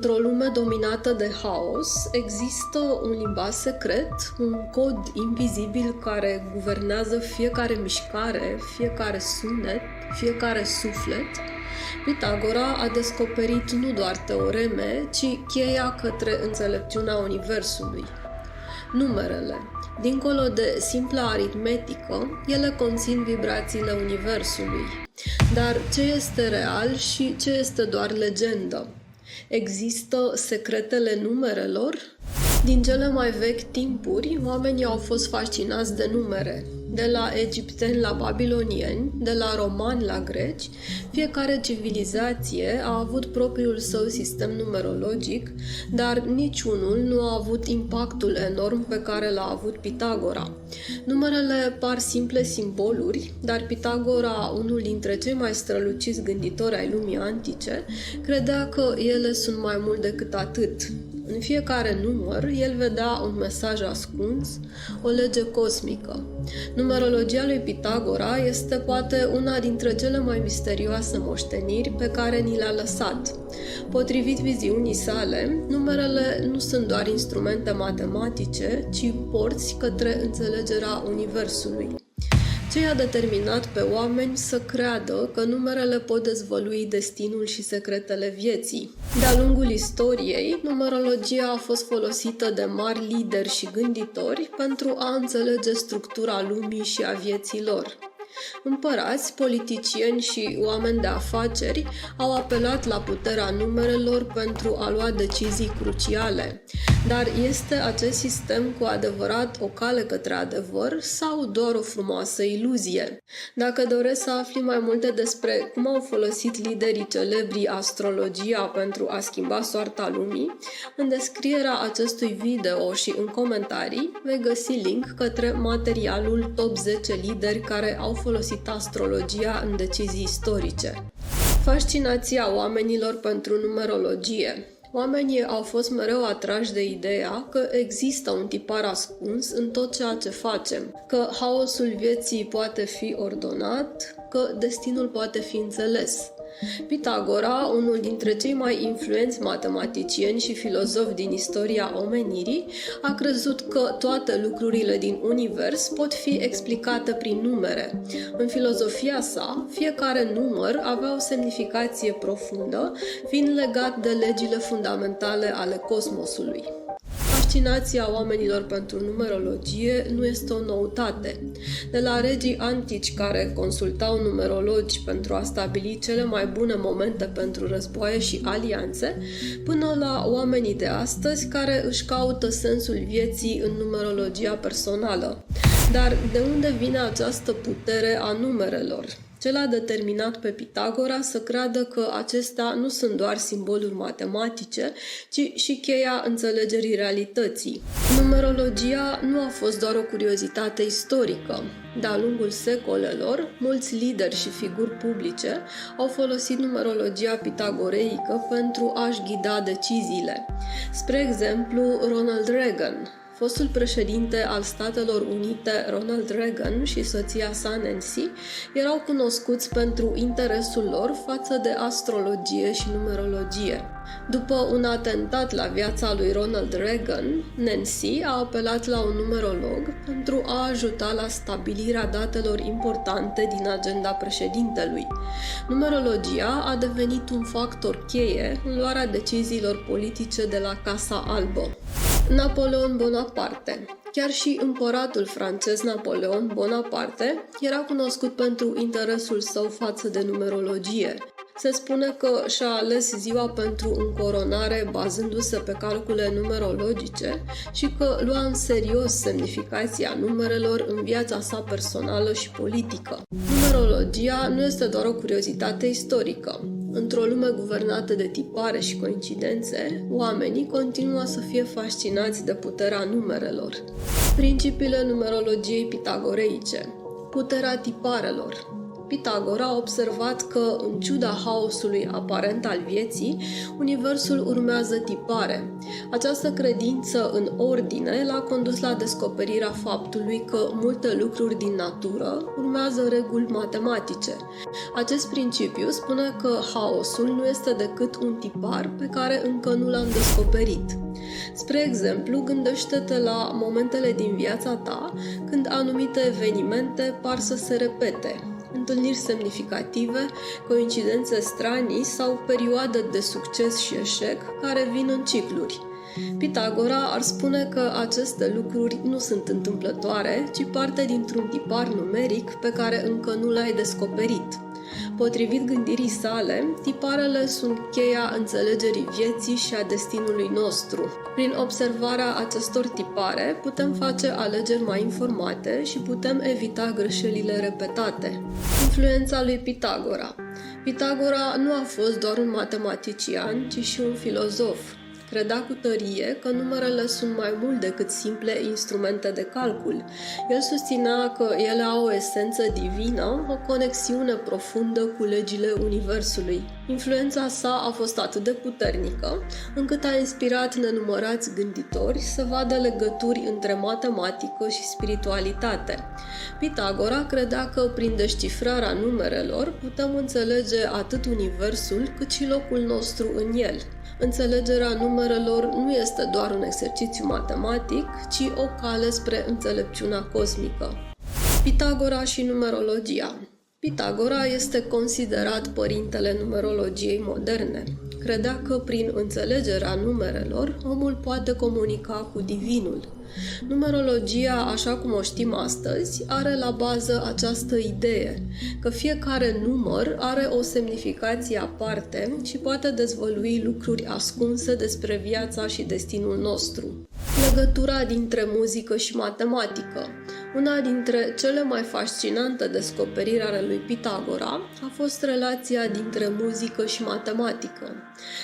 Într-o lume dominată de haos, există un limbaj secret, un cod invizibil care guvernează fiecare mișcare, fiecare sunet, fiecare suflet. Pitagora a descoperit nu doar teoreme, ci cheia către înțelepciunea universului. Numerele. Dincolo de simpla aritmetică, ele conțin vibrațiile universului. Dar ce este real și ce este doar legendă? Există secretele numerelor? Din cele mai vechi timpuri, oamenii au fost fascinați de numere. De la egipteni la babilonieni, de la romani la greci, fiecare civilizație a avut propriul său sistem numerologic, dar niciunul nu a avut impactul enorm pe care l-a avut Pitagora. Numerele par simple simboluri, dar Pitagora, unul dintre cei mai străluciți gânditori ai lumii antice, credea că ele sunt mai mult decât atât. În fiecare număr, el vedea un mesaj ascuns, o lege cosmică. Numerologia lui Pitagora este poate una dintre cele mai misterioase moșteniri pe care ni le-a lăsat. Potrivit viziunii sale, numerele nu sunt doar instrumente matematice, ci porți către înțelegerea universului. Ce i-a determinat pe oameni să creadă că numerele pot dezvălui destinul și secretele vieții. De-a lungul istoriei, numerologia a fost folosită de mari lideri și gânditori pentru a înțelege structura lumii și a vieții lor. Împărați, politicieni și oameni de afaceri au apelat la puterea numerelor pentru a lua decizii cruciale. Dar este acest sistem cu adevărat o cale către adevăr sau doar o frumoasă iluzie? Dacă doresc să afli mai multe despre cum au folosit liderii celebri astrologia pentru a schimba soarta lumii, în descrierea acestui video și în comentarii vei găsi link către materialul Top 10 lideri care au folosit astrologia în decizii istorice. Fascinația oamenilor pentru numerologie. Oamenii au fost mereu atrași de ideea că există un tipar ascuns în tot ceea ce facem, că haosul vieții poate fi ordonat, că destinul poate fi înțeles. Pitagora, unul dintre cei mai influenți matematicieni și filozofi din istoria omenirii, a crezut că toate lucrurile din univers pot fi explicate prin numere. În filozofia sa, fiecare număr avea o semnificație profundă, fiind legat de legile fundamentale ale cosmosului. Fascinația oamenilor pentru numerologie nu este o noutate. De la regii antici care consultau numerologi pentru a stabili cele mai bune momente pentru războaie și alianțe, până la oamenii de astăzi care își caută sensul vieții în numerologia personală. Dar de unde vine această putere a numerelor? Ce l-a determinat pe Pitagora să creadă că acestea nu sunt doar simboluri matematice, ci și cheia înțelegerii realității. Numerologia nu a fost doar o curiozitate istorică. De-a lungul secolelor, mulți lideri și figuri publice au folosit numerologia pitagoreică pentru a-și ghida deciziile. Spre exemplu, Ronald Reagan. Fostul președinte al Statelor Unite, Ronald Reagan, și soția sa, Nancy, erau cunoscuți pentru interesul lor față de astrologie și numerologie. După un atentat la viața lui Ronald Reagan, Nancy a apelat la un numerolog pentru a ajuta la stabilirea datelor importante din agenda președintelui. Numerologia a devenit un factor cheie în luarea deciziilor politice de la Casa Albă. Napoleon Bonaparte. Chiar și împăratul francez Napoleon Bonaparte era cunoscut pentru interesul său față de numerologie. Se spune că și-a ales ziua pentru încoronare bazându-se pe calcule numerologice și că lua în serios semnificația numerelor în viața sa personală și politică. Numerologia nu este doar o curiozitate istorică. Într-o lume guvernată de tipare și coincidențe, oamenii continuă să fie fascinați de puterea numerelor. Principiile numerologiei pitagoreice. Puterea tiparelor. Pitagora a observat că, în ciuda haosului aparent al vieții, universul urmează tipare. Această credință în ordine l-a condus la descoperirea faptului că multe lucruri din natură urmează reguli matematice. Acest principiu spune că haosul nu este decât un tipar pe care încă nu l-am descoperit. Spre exemplu, gândește-te la momentele din viața ta când anumite evenimente par să se repete. Întâlniri semnificative, coincidențe stranii sau perioade de succes și eșec care vin în cicluri. Pitagora ar spune că aceste lucruri nu sunt întâmplătoare, ci parte dintr-un tipar numeric pe care încă nu l-ai descoperit. Potrivit gândirii sale, tiparele sunt cheia înțelegerii vieții și a destinului nostru. Prin observarea acestor tipare, putem face alegeri mai informate și putem evita greșelile repetate. Influența lui Pitagora. Pitagora nu a fost doar un matematician, ci și un filozof. Credea cu tărie că numerele sunt mai mult decât simple instrumente de calcul. El susținea că ele au o esență divină, o conexiune profundă cu legile Universului. Influența sa a fost atât de puternică, încât a inspirat nenumărați gânditori să vadă legături între matematică și spiritualitate. Pitagora credea că prin descifrarea numerelor putem înțelege atât Universul cât și locul nostru în el. Înțelegerea numerelor nu este doar un exercițiu matematic, ci o cale spre înțelepciunea cosmică. Pitagora și numerologia. Pitagora este considerat părintele numerologiei moderne. Credea că prin înțelegerea numerelor, omul poate comunica cu divinul. Numerologia, așa cum o știm astăzi, are la bază această idee, că fiecare număr are o semnificație aparte și poate dezvălui lucruri ascunse despre viața și destinul nostru. Legătura dintre muzică și matematică. Una dintre cele mai fascinante descoperiri ale lui Pitagora a fost relația dintre muzică și matematică.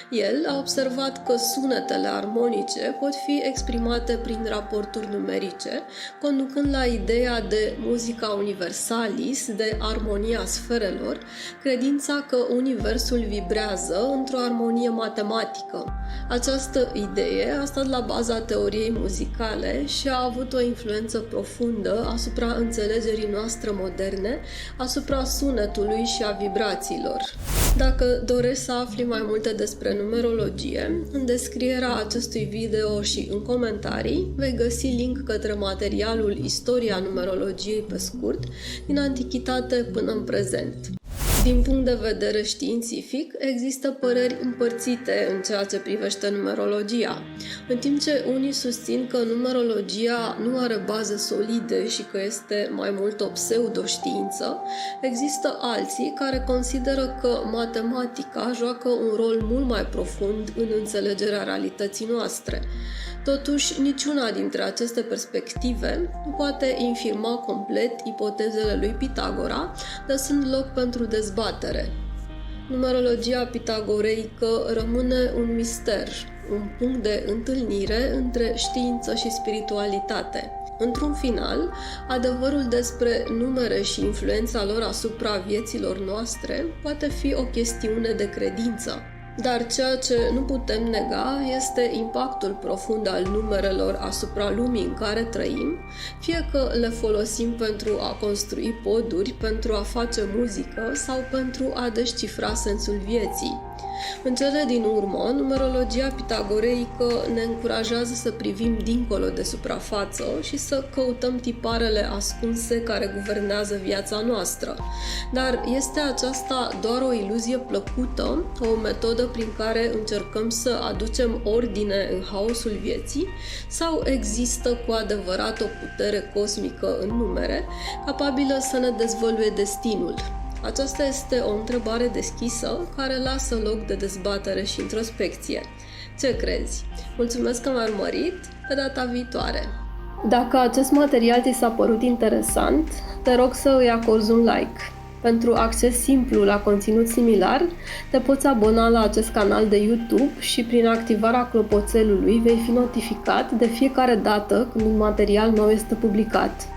El a observat că sunetele armonice pot fi exprimate prin raporturi numerice, conducând la ideea de musica universalis, de armonia sferelor, credința că universul vibrează într-o armonie matematică. Această idee a stat la baza teoriei muzicale și a avut o influență profundă asupra înțelegerii noastre moderne, asupra sunetului și a vibrațiilor. Dacă dorești să afli mai multe despre numerologie, în descrierea acestui video și în comentarii vei găsi link către materialul Istoria numerologiei pe scurt, din antichitate până în prezent. Din punct de vedere științific, există păreri împărțite în ceea ce privește numerologia. În timp ce unii susțin că numerologia nu are baze solide și că este mai mult o pseudoștiință, există alții care consideră că matematica joacă un rol mult mai profund în înțelegerea realității noastre. Totuși, niciuna dintre aceste perspective nu poate infirma complet ipotezele lui Pitagora, lăsând loc pentru dezbatere. Numerologia pitagoreică rămâne un mister, un punct de întâlnire între știință și spiritualitate. Într-un final, adevărul despre numere și influența lor asupra vieților noastre poate fi o chestiune de credință. Dar ceea ce nu putem nega este impactul profund al numerelor asupra lumii în care trăim, fie că le folosim pentru a construi poduri, pentru a face muzică sau pentru a descifra sensul vieții. În cele din urmă, numerologia pitagoreică ne încurajează să privim dincolo de suprafață și să căutăm tiparele ascunse care guvernează viața noastră. Dar este aceasta doar o iluzie plăcută, o metodă prin care încercăm să aducem ordine în haosul vieții, sau există cu adevărat o putere cosmică în numere, capabilă să ne dezvăluie destinul? Aceasta este o întrebare deschisă care lasă loc de dezbatere și introspecție. Ce crezi? Mulțumesc că m-ai urmărit, pe data viitoare! Dacă acest material ți s-a părut interesant, te rog să îi acorzi un like. Pentru acces simplu la conținut similar, te poți abona la acest canal de YouTube și prin activarea clopoțelului vei fi notificat de fiecare dată când un material nou este publicat.